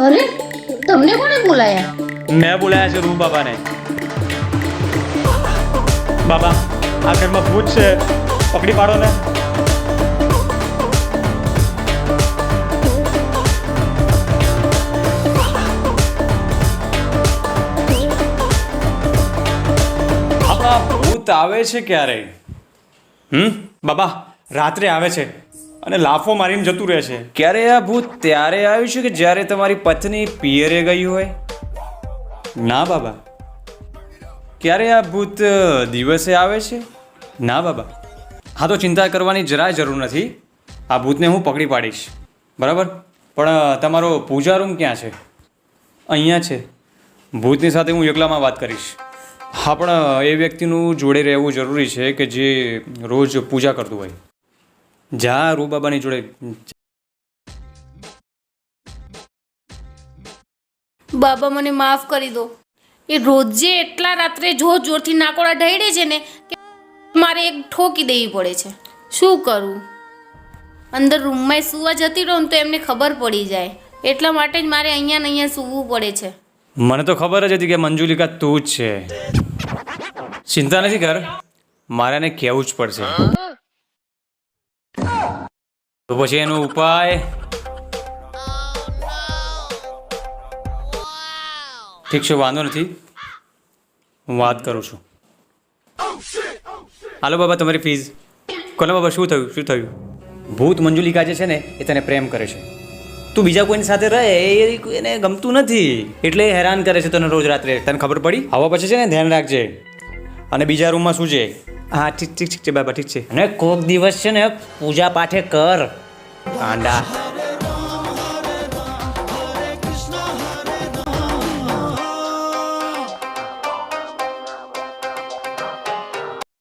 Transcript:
અરે, તમને કોણે બોલાયા? મેં બોલાયા છે રૂમ બાબાને. બાબા, આ ઘરમાં ભૂત છે, પકડી પાડો ને. બાબા, ભૂત આવે છે ક્યારે? બાબા, રાત્રે આવે છે અને લાફો મારીને જતું રહે છે. ક્યારે આ ભૂત ત્યારે આવ્યું છે કે જ્યારે તમારી પત્ની પિયરે ગઈ હોય? ના બાબા. ક્યારે આ ભૂત દિવસે આવે છે? ના બાબા. હા, તો ચિંતા કરવાની જરાય જરૂર નથી. આ ભૂતને હું પકડી પાડીશ, બરાબર? પણ તમારો પૂજા રૂમ ક્યાં છે? અહીંયા છે. ભૂતની સાથે હું એકલામાં વાત કરીશ. હા, પણ એ વ્યક્તિનું જોડે રહેવું જરૂરી છે કે જે રોજ પૂજા કરતું હોય. જા રૂ બાબાની જોડે. બાબા, મને માફ કરી દો. એ રોજે એટલા રાત્રે જોર જોરથી નાકોડા ઢળે છે ને કે મારે એક ઠોકી દેવી પડે છે. શું કરું? અંદર રૂમમાં સૂવા જતી રહું તો એમને ખબર પડી જાય, એટલા માટે જ મારે અહીંયા ને અહીંયા સૂવું પડે છે. મને તો ખબર જ હતી કે મંજુલિકા તું જ છે. ચિંતા નથી કર, મારે એને કહેવું જ પડશે. તો પછી એનો ઉપાય? ઠીક છે, વાંધો નથી, હું વાત કરું છું. હાલો બાબા, તમારી ફીઝ. કોને બાબા, શું થયું? શું થયું? ભૂત મંજુલિકા જે છે ને એ તને પ્રેમ કરે છે. તું બીજા કોઈની સાથે રહે એને ગમતું નથી, એટલે હેરાન કરે છે તને રોજ રાત્રે. તને ખબર પડી? આવા પછી છે ને ધ્યાન રાખજે. અને બીજા રૂમમાં શું છે? હા, ઠીક ઠીક ઠીક છે બાબા, ઠીક છે. અને કોક દિવસ છે ને પૂજા પાઠે કર ગાંડા.